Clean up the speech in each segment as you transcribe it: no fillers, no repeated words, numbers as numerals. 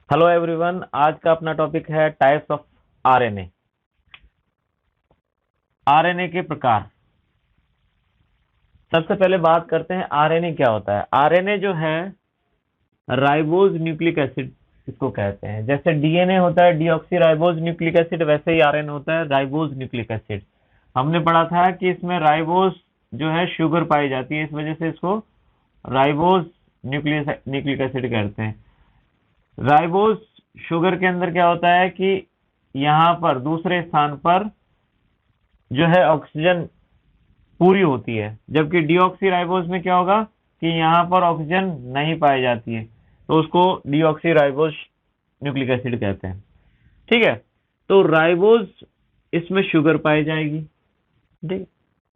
Hello everyone, आज का अपना टॉपिक है टाइप्स ऑफ आरएनए। आरएनए के प्रकार। सबसे पहले बात करते हैं आरएनए क्या होता है। आरएनए जो है राइबोज न्यूक्लिक एसिड इसको कहते हैं। जैसे डीएनए होता है डीऑक्सी राइबोज न्यूक्लिक एसिड, वैसे ही आरएनए होता है राइबोज न्यूक्लिक एसिड। हमने पढ़ा था कि इसमें राइबोज जो है शुगर पाई जाती है, इस वजह से इसको राइबोज न्यूक्लिक एसिड कहते हैं। राइबोज शुगर के अंदर क्या होता है कि यहाँ पर दूसरे स्थान पर जो है ऑक्सीजन पूरी होती है, जबकि डीऑक्सी राइबोज में क्या होगा कि यहाँ पर ऑक्सीजन नहीं पाई जाती है, तो उसको डीऑक्सी राइबोज न्यूक्लिक एसिड कहते हैं। ठीक है, तो राइबोज इसमें शुगर पाई जाएगी। ठीक,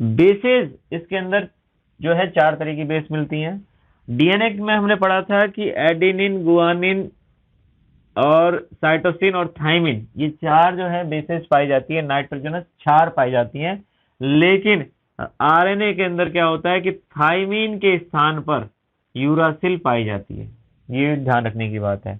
बेसेस इसके अंदर जो है 4 तरह की बेस मिलती हैं। डीएनए में हमने पढ़ा था कि एडेनिन, गुआनिन और साइटोसिन और थाइमिन, ये 4 जो है बेसेस पाई जाती है, नाइट्रोजनस क्षार पाई जाती हैं। लेकिन आरएनए के अंदर क्या होता है कि थाइमिन के स्थान पर यूरासिल पाई जाती है, ये ध्यान रखने की बात है।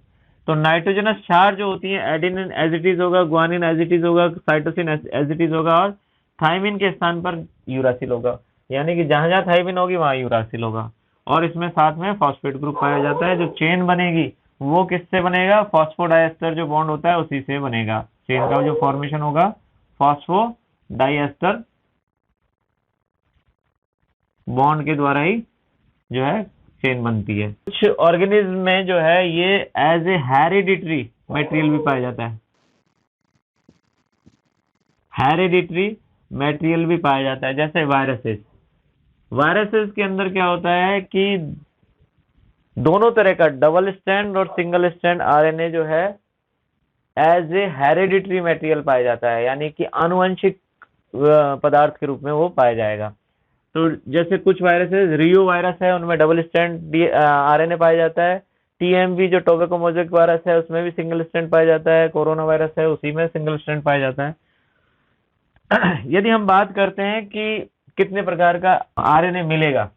तो नाइट्रोजनस क्षार जो होती है, एडेनिन एज इट इज होगा, गुआनिन एज इट इज होगा, साइटोसिन एज इट इज होगा और थाइमिन के स्थान पर यूरासिल होगा। यानी कि जहां जहां थाइमिन होगी वहां यूरासिल होगा। और इसमें साथ में फॉस्फेट ग्रुप पाया जाता है। जो चेन बनेगी वो किससे बनेगा? फॉस्फोडाइएस्टर जो बॉन्ड होता है उसी से बनेगा। चेन का जो फॉर्मेशन होगा फॉस्फोडाइएस्टर बॉन्ड के द्वारा ही जो है चेन बनती है। कुछ ऑर्गेनिज्म में जो है ये एज ए हेरिडिटरी मटेरियल भी पाया जाता है। हेरिडिटरी मटेरियल भी पाया जाता है, जैसे वायरसेस। वायरसेस के अंदर क्या होता है कि दोनों तरह का डबल स्ट्रैंड और सिंगल स्ट्रैंड आरएनए जो है एज ए हेरिडिटरी मटेरियल पाया जाता है, यानी कि आनुवंशिक पदार्थ के रूप में वो पाया जाएगा। तो जैसे कुछ वायरसेस, रियो वायरस है, उनमें डबल स्ट्रैंड आरएनए पाया जाता है। टीएमवी जो टोबैको मोज़ेक वायरस है उसमें भी सिंगल स्ट्रैंड पाया जाता है। कोरोना वायरस है उसी में सिंगल स्ट्रैंड पाया जाता है। यदि हम बात करते हैं कि कितने प्रकार का आरएनए मिलेगा,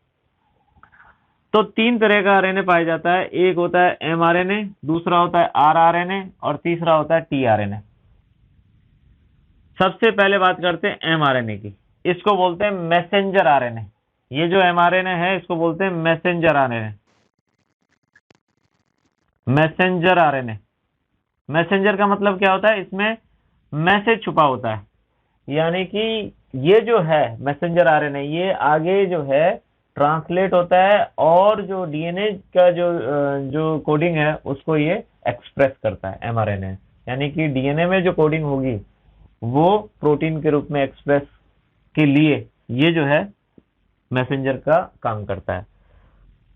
तो 3 तरह का आरएनए पाया जाता है। एक होता है एमआरएनए, दूसरा होता है आरआरएनए और तीसरा होता है टीआरएनए। सबसे पहले बात करते हैं एमआरएनए की। इसको बोलते हैं मैसेंजर आरएनए। ये जो एमआरएनए है इसको बोलते हैं messenger RNA. Messenger RNA, messenger का मतलब क्या होता है? इसमें मैसेज छुपा होता है। यानी कि ये जो है मैसेंजर आरएनए, ये आगे जो है ट्रांसलेट होता है और जो डीएनए का जो कोडिंग है उसको ये एक्सप्रेस करता है एमआरएनए। यानी कि डीएनए में जो कोडिंग होगी वो प्रोटीन के रूप में एक्सप्रेस के लिए ये जो है मैसेंजर का काम करता है।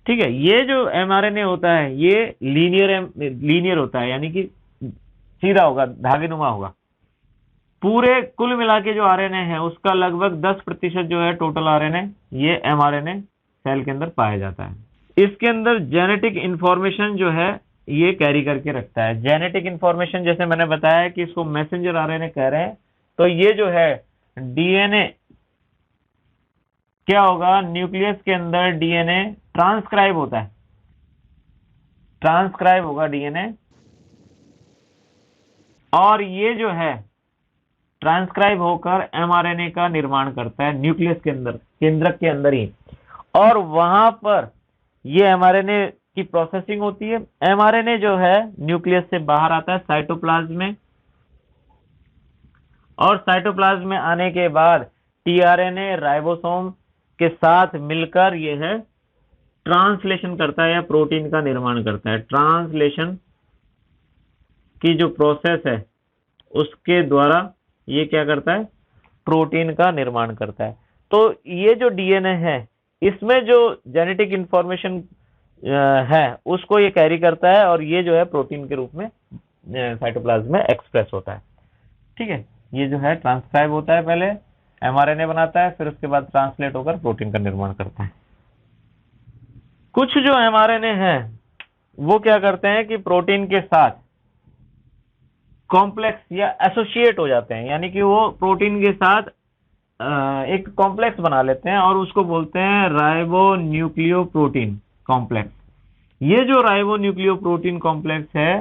ठीक है, ये जो एमआरएनए होता है ये लीनियर होता है, यानी कि सीधा होगा, धागेनुमा होगा। पूरे कुल मिला के जो आरएनए है उसका लगभग 10% जो है टोटल आरएनए ये एमआरएनए सेल के अंदर पाया जाता है। इसके अंदर जेनेटिक इंफॉर्मेशन जो है ये कैरी करके रखता है। जेनेटिक इंफॉर्मेशन जैसे मैंने बताया कि इसको मैसेंजर आरएनए कह रहे हैं, तो ये जो है डीएनए क्या होगा, न्यूक्लियस के अंदर डीएनए ट्रांसक्राइब होता है, ट्रांसक्राइब होगा डीएनए, और ये जो है ट्रांसक्राइब होकर एमआरएनए का निर्माण करता है न्यूक्लियस के अंदर, केंद्रक के अंदर ही। और वहां पर ये एमआरएनए की प्रोसेसिंग होती है। एमआरएनए जो है न्यूक्लियस से बाहर आता है साइटोप्लाज्म में, और साइटोप्लाज्म में आने के बाद टीआरएनए राइबोसोम के साथ मिलकर यह है ट्रांसलेशन करता है या प्रोटीन का निर्माण करता है। ट्रांसलेशन की जो प्रोसेस है उसके द्वारा ये क्या करता है, प्रोटीन का निर्माण करता है। तो ये जो डीएनए है इसमें जो जेनेटिक इंफॉर्मेशन है उसको ये कैरी करता है, और ये जो है प्रोटीन के रूप में साइटोप्लाज्म में एक्सप्रेस होता है। ठीक है, ये जो है ट्रांसक्राइब होता है, पहले एमआरएनए बनाता है, फिर उसके बाद ट्रांसलेट होकर प्रोटीन का निर्माण करता है। कुछ जो एमआरएनए है वो क्या करते हैं कि प्रोटीन के साथ कॉम्प्लेक्स या एसोसिएट हो जाते हैं, यानी कि वो प्रोटीन के साथ एक कॉम्प्लेक्स बना लेते हैं और उसको बोलते हैं राइबोन्यूक्लियोप्रोटीन कॉम्प्लेक्स। ये जो राइबोन्यूक्लियोप्रोटीन कॉम्प्लेक्स है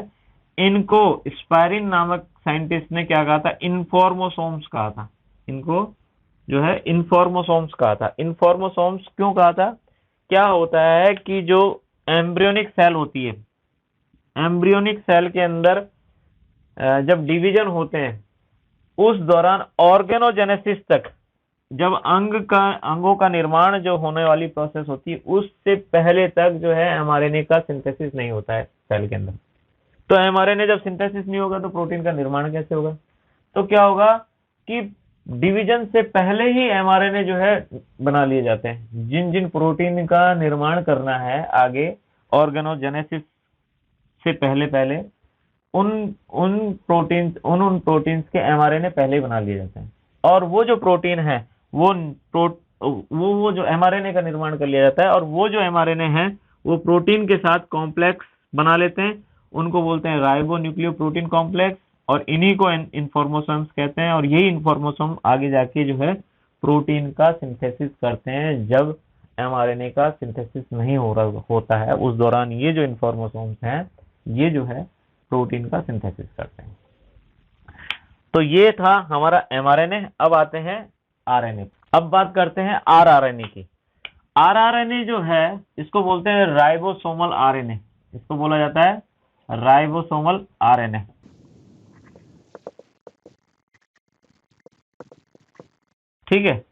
इनको स्पायरिन नामक साइंटिस्ट ने क्या कहा था, इनफॉर्मोसोम्स कहा था। इनको जो है इनफॉर्मोसोम्स कहा था। इनफॉर्मोसोम्स क्यों कहा था? क्या होता है कि जो एम्ब्रियोनिक सेल होती है, एम्ब्रियोनिक सेल के अंदर जब डिवीजन होते हैं उस दौरान ऑर्गेनोजेनेसिस तक, जब अंगों का निर्माण जो होने वाली प्रोसेस होती है उससे पहले तक जो है एमआरएनए का सिंथेसिस नहीं होता है सेल के अंदर। तो एमआरएनए जब सिंथेसिस नहीं होगा तो प्रोटीन का निर्माण कैसे होगा? तो क्या होगा कि डिवीजन से पहले ही एमआरएनए जो है बना लिए जाते हैं। जिन जिन प्रोटीन का निर्माण करना है आगे ऑर्गेनोजेनेसिस से पहले पहले, उन उन प्रोटीन्स के एमआरएनए पहले ही बना लिए जाते हैं। और वो जो प्रोटीन है वो वो जो एमआरएनए का निर्माण कर लिया जाता है, और वो जो एमआरएनए है वो प्रोटीन के साथ कॉम्प्लेक्स बना लेते हैं, उनको बोलते हैं राइबो न्यूक्लियो प्रोटीन कॉम्प्लेक्स, और इन्हीं को इन्फॉर्मोसोम्स कहते हैं। और यही इन्फॉर्मोसोम आगे जाके जो है प्रोटीन का सिंथेसिस करते हैं। जब एमआरएनए का सिंथेसिस नहीं हो रहा होता है उस दौरान ये जो इन्फॉर्मोसोम्स हैं ये जो है प्रोटीन का सिंथेसिस करते हैं। तो ये था हमारा एमआरएनए। अब आते हैं आरएनए। अब बात करते हैं आरआरएनए की। आरआरएनए जो है इसको बोलते हैं राइबोसोमल आरएनए। इसको बोला जाता है राइबोसोमल आरएनए। ठीक है,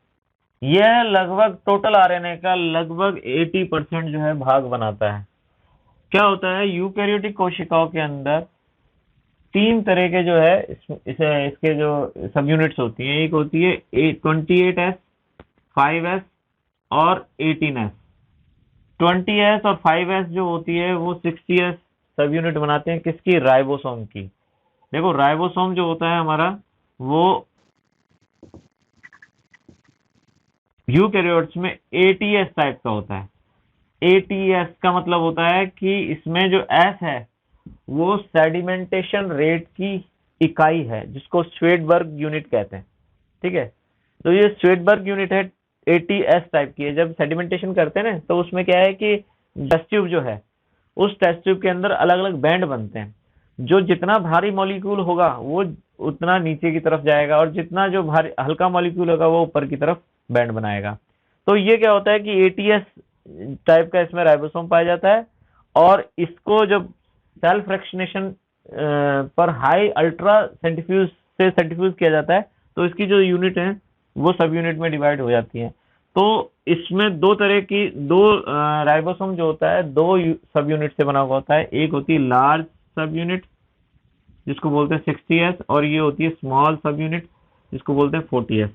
यह लगभग टोटल आरएनए का लगभग 80% जो है भाग बनाता है। क्या होता है, यूकैरियोटिक कोशिकाओं के अंदर तीन तरह के जो है इसके जो सब यूनिट्स होती हैं। एक होती है 28S, 5S और 18S। 20S और 5S जो होती है वो 60S सब यूनिट बनाते हैं। किसकी? राइबोसोम की। देखो राइबोसोम जो होता है हमारा वो यूकैरियोट्स में ATS टाइप का होता है। ATS का मतलब होता है कि इसमें जो S है वो सेडिमेंटेशन रेट की इकाई है, जिसको श्वेडबर्ग यूनिट कहते हैं। ठीक है, तो ये श्वेडबर्ग यूनिट है, ATS टाइप की है। जब सेडिमेंटेशन करते हैं ना तो उसमें क्या है कि टेस्ट ट्यूब जो है उस टेस्ट ट्यूब के अंदर अलग अलग बैंड बनते हैं। जो जितना भारी मॉलिक्यूल होगा वो उतना नीचे की तरफ जाएगा, और जितना जो भारी हल्का मॉलिक्यूल होगा वो ऊपर की तरफ बैंड बनाएगा। तो ये क्या होता है कि ATS टाइप का इसमें राइबोसोम पाया जाता है, और इसको जब सेल फ्रैक्शनेशन पर हाई अल्ट्रा सेंट्रीफ्यूज से सेंट्रीफ्यूज किया जाता है तो इसकी जो यूनिट है वो सब यूनिट में डिवाइड हो जाती है। तो इसमें दो तरह की राइबोसोम जो होता है दो सब यूनिट से बना हुआ होता है। एक होती है लार्ज सब यूनिट जिसको बोलते हैं 60S, और ये होती है स्मॉल सब यूनिट जिसको बोलते हैं 40S।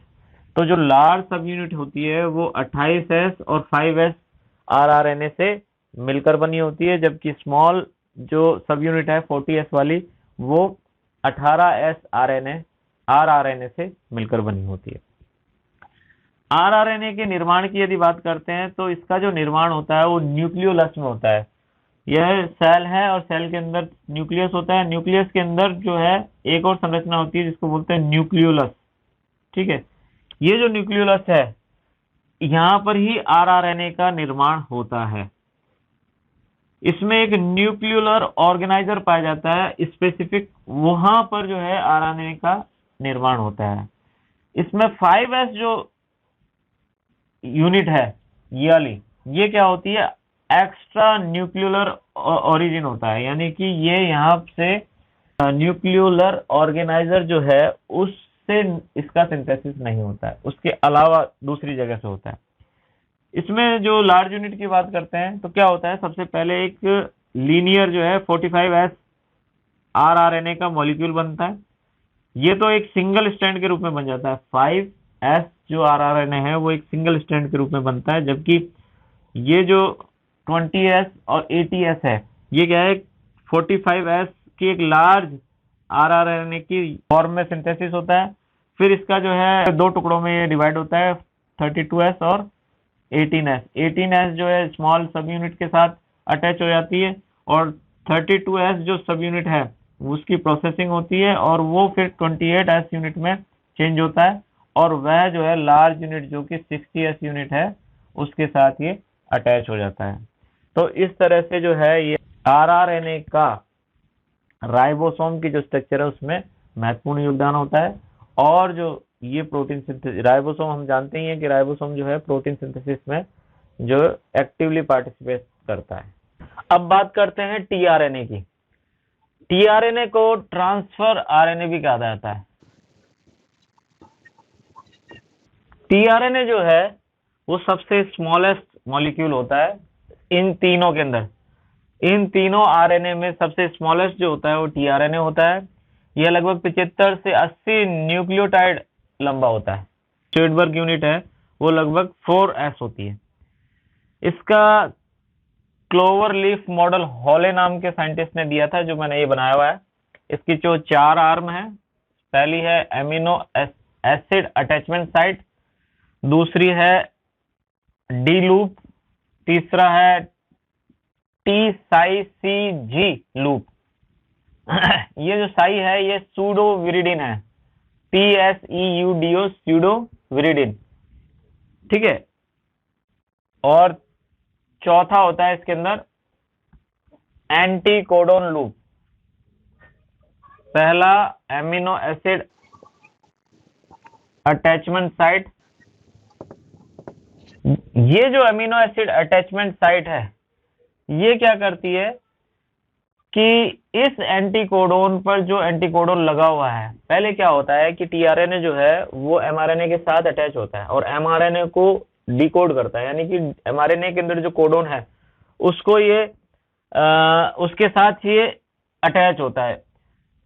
तो जो लार्ज सब यूनिट होती है वो 28S और 5S आरआरएनए से मिलकर बनी होती है, जबकि स्मॉल जो सब यूनिट है 40S वाली वो 18S आरआरएनए से मिलकर बनी होती है। आरआरएनए के निर्माण की यदि बात करते हैं तो इसका जो निर्माण होता है वो न्यूक्लियोलस में होता है। यह सेल है और सेल के अंदर न्यूक्लियस होता है। न्यूक्लियस के अंदर जो है एक और संरचना होती है जिसको बोलते हैं न्यूक्लियोलस। ठीक है, ये जो न्यूक्लियोलस है यहाँ पर ही आरआरएनए का निर्माण होता है। इसमें एक न्यूक्लियोलर ऑर्गेनाइजर पाया जाता है स्पेसिफिक, वहां पर जो है आरएनए का निर्माण होता है। इसमें 5S जो यूनिट है ये वाली, ये क्या होती है, एक्स्ट्रा न्यूक्लियोलर ओरिजिन होता है, यानी कि ये यहाँ से न्यूक्लियोलर ऑर्गेनाइजर जो है उससे इसका सिंथेसिस नहीं होता है, उसके अलावा दूसरी जगह से होता है। इसमें जो लार्ज यूनिट की बात करते हैं तो क्या होता है, सबसे पहले एक लीनियर जो है 45S आरआरएनए का मॉलिक्यूल बनता है। ये तो एक सिंगल स्ट्रैंड के रूप में बन जाता है। 5S जो आरआरएनए है वो एक सिंगल स्ट्रैंड के रूप में बनता है, जबकि ये जो 20S और 80S है ये क्या है, 45S की एक लार्ज आरआरएनए की फॉर्म में सिंथेसिस होता है। फिर इसका जो है दो टुकड़ों में डिवाइड होता है, 32S और 18S। 18S जो है स्मॉल सब यूनिट के साथ अटैच हो जाती है, और 32S जो सब यूनिट है उसकी प्रोसेसिंग होती है, और वो फिर 28S यूनिट में चेंज होता है, और वह जो है लार्ज यूनिट जो कि 60S यूनिट है उसके साथ ये अटैच हो जाता है। तो इस तरह से जो है ये आरआरएनए का राइबोसोम की जो स्ट्रक्चर है उसमें महत्वपूर्ण योगदान होता है। और जो ये प्रोटीन सिंथेसिस, राइबोसोम हम जानते ही हैं कि राइबोसोम जो है प्रोटीन सिंथेसिस में जो एक्टिवली पार्टिसिपेट करता है। अब बात करते हैं टीआरएनए की। टीआरएनए को ट्रांसफर आरएनए भी कहा जाता है। टीआरएनए जो है वो सबसे स्मॉलेस्ट मॉलिक्यूल होता है इन तीनों के अंदर। इन तीनों आरएनए में सबसे स्मॉलेस्ट जो होता है वो टीआरएनए होता है। यह लगभग 75 से 80 न्यूक्लियोटाइड लंबा होता है। शेडबर्ग यूनिट है वो लगभग 4s होती है। इसका क्लोवर लीफ मॉडल हॉले नाम के साइंटिस्ट ने दिया था, जो मैंने ये बनाया हुआ है। इसकी जो 4 आर्म है, पहली है एमिनो एसिड अटैचमेंट साइट, दूसरी है डी लूप, तीसरा है टी साई सी जी लूप। ये जो साई है ये सूडो विरिडिन है, PSEUDO सूडो विरिडिन, ठीक है। और चौथा होता है इसके अंदर एंटीकोडोन लूप। पहला एमिनो एसिड अटैचमेंट साइट, ये जो एमिनो एसिड अटैचमेंट साइट है ये क्या करती है कि इस एंटीकोडोन पर जो एंटीकोडोन लगा हुआ है, पहले क्या होता है कि टीआरएनए जो है वो एमआरएनए के साथ अटैच होता है और एमआरएनए को डिकोड करता है, यानी कि एमआरएनए के अंदर जो कोडोन है उसको ये उसके साथ ये अटैच होता है।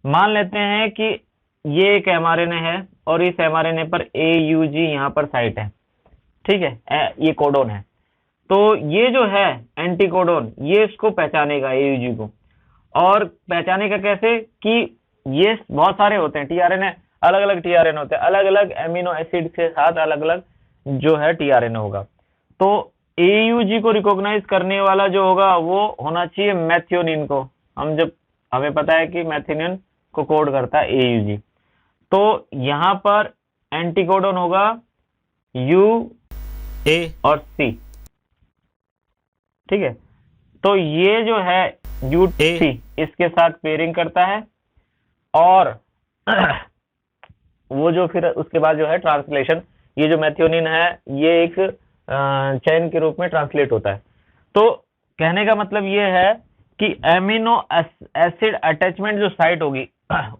मान लेते हैं कि ये एक एमआरएनए है और इस एमआरएनए पर AUG यहाँ पर साइट है, ठीक है, ये कोडोन है। तो ये जो है एंटीकोडोन ये इसको पहचानेगा AUG को, और पहचानेगा कैसे कि ये बहुत सारे होते हैं टीआरएनए, अलग अलग टीआरएनए होते हैं, अलग अलग एमिनो एसिड के साथ अलग अलग जो है टीआरएनए होगा। तो AUG को रिकॉग्नाइज करने वाला जो होगा वो होना चाहिए मैथियोनिन को। हमें पता है कि मैथियोनिन को कोड करता है AUG। तो यहाँ पर एंटीकोडोन होगा UA और C, ठीक है। तो ये जो है UC इसके साथ पेयरिंग करता है और वो जो फिर उसके बाद जो है ट्रांसलेशन, ये जो मैथियोनिन है ये एक चेन के रूप में ट्रांसलेट होता है। तो कहने का मतलब ये है कि एमिनो एसिड अटैचमेंट जो साइट होगी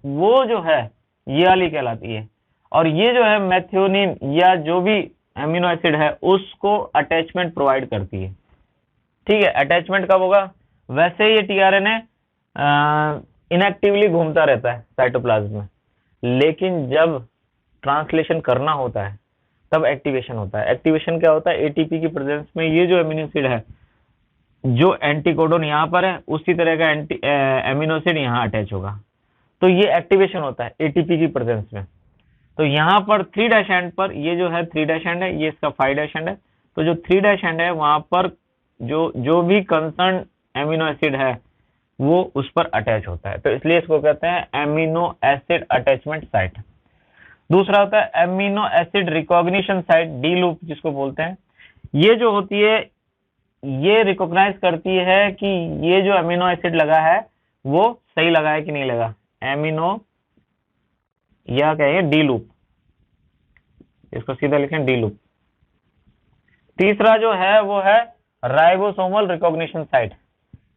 वो जो है ये वाली कहलाती है, और ये जो है मैथियोनिन या जो भी एमिनो एसिड है उसको अटैचमेंट प्रोवाइड करती है, ठीक है। अटैचमेंट कब होगा? वैसे ये टीआरएनए इनएक्टिवली घूमता रहता है साइटोप्लाज्म में, लेकिन जब ट्रांसलेशन करना होता है तब एक्टिवेशन होता है। एक्टिवेशन क्या होता है? एटीपी की प्रेजेंस में ये जो एमिनो एसिड है, जो एंटीकोडोन यहाँ पर है उसी तरह का एमिनो एसिड यहाँ अटैच होगा, तो ये एक्टिवेशन होता है एटीपी की प्रेजेंस में। तो यहाँ पर 3' एंड पर, ये जो है 3' एंड है, ये इसका 5' एंड है। तो जो 3' एंड है वहां पर जो भी कंसर्न एमिनो एसिड है वो उस पर अटैच होता है, तो इसलिए इसको कहते हैं एमिनो एसिड अटैचमेंट साइट। दूसरा होता है amino acid recognition site, D loop जिसको बोलते हैं। ये जो होती है ये रिकॉग्नाइज करती है कि ये जो एमिनो एसिड लगा है वो सही लगा है कि नहीं लगा, एमिनो या कहेंगे डी लूप, इसको सीधा लिखें डी लूप। तीसरा जो है वो है राइबोसोमल रिकॉग्निशन साइट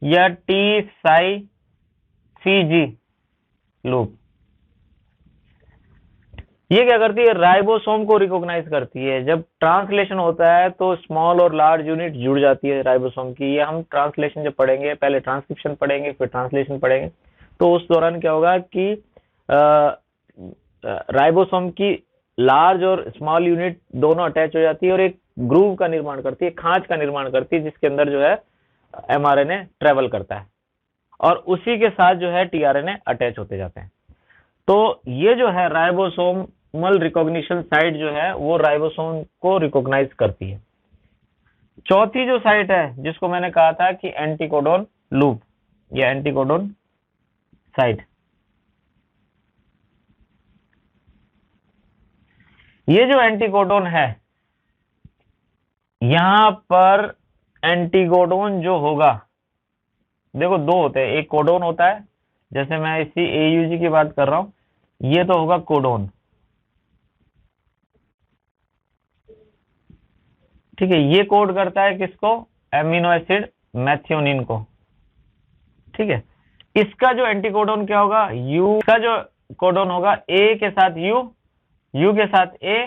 या टी साई सी जी लूप। ये क्या करती है? राइबोसोम को रिकॉग्नाइज करती है। जब ट्रांसलेशन होता है तो स्मॉल और लार्ज यूनिट जुड़ जाती है राइबोसोम की। ये हम ट्रांसलेशन जब पढ़ेंगे, पहले ट्रांसक्रिप्शन पढ़ेंगे फिर ट्रांसलेशन पढ़ेंगे, तो उस दौरान क्या होगा कि राइबोसोम की लार्ज और स्मॉल यूनिट दोनों अटैच हो जाती है और एक ग्रूव का निर्माण करती है, खांच का निर्माण करती है, जिसके अंदर जो है एमआरएनए ट्रेवल करता है और उसी के साथ जो है टीआरएनए अटैच होते जाते हैं। तो ये जो है राइबोसोमल रिकॉग्निशन साइट जो है वो राइबोसोम को रिकॉग्नाइज करती है। चौथी जो साइट है जिसको मैंने कहा था कि एंटीकोडोन लूप या एंटीकोडोन साइट, ये जो एंटीकोडोन है यहां पर एंटीकोडोन जो होगा, देखो दो होते हैं, एक कोडोन होता है जैसे मैं इसी AUG की बात कर रहा हूं, ये तो होगा कोडोन, ठीक है। ये कोड करता है किसको? एमिनो एसिड मेथियोनिन को, ठीक है। इसका जो एंटीकोडोन क्या होगा? यू का जो कोडोन होगा ए के साथ यू, यू के साथ ए,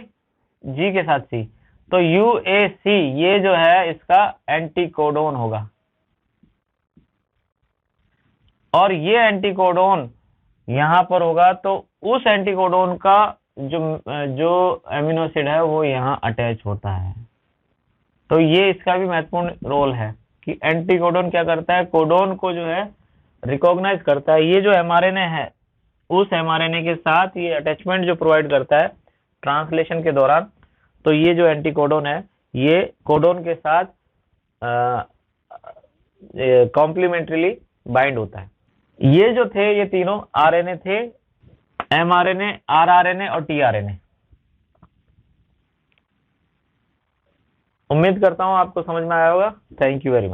जी के साथ सी, तो UAC ये जो है इसका एंटीकोडोन होगा। और ये एंटीकोडोन यहां पर होगा तो उस एंटीकोडोन का जो जो एमिनो एसिड है वो यहाँ अटैच होता है। तो ये इसका भी महत्वपूर्ण रोल है कि एंटीकोडोन क्या करता है? कोडोन को जो है रिकॉग्नाइज करता है। ये जो mRNA है उस mRNA के साथ ये अटैचमेंट जो प्रोवाइड करता है ट्रांसलेशन के दौरान, तो ये जो एंटीकोडोन है ये कोडोन के साथ कॉम्प्लीमेंट्रीली बाइंड होता है। ये जो थे ये तीनों RNA थे, mRNA, rRNA और tRNA। उम्मीद करता हूं आपको समझ में आया होगा। Thank you very much.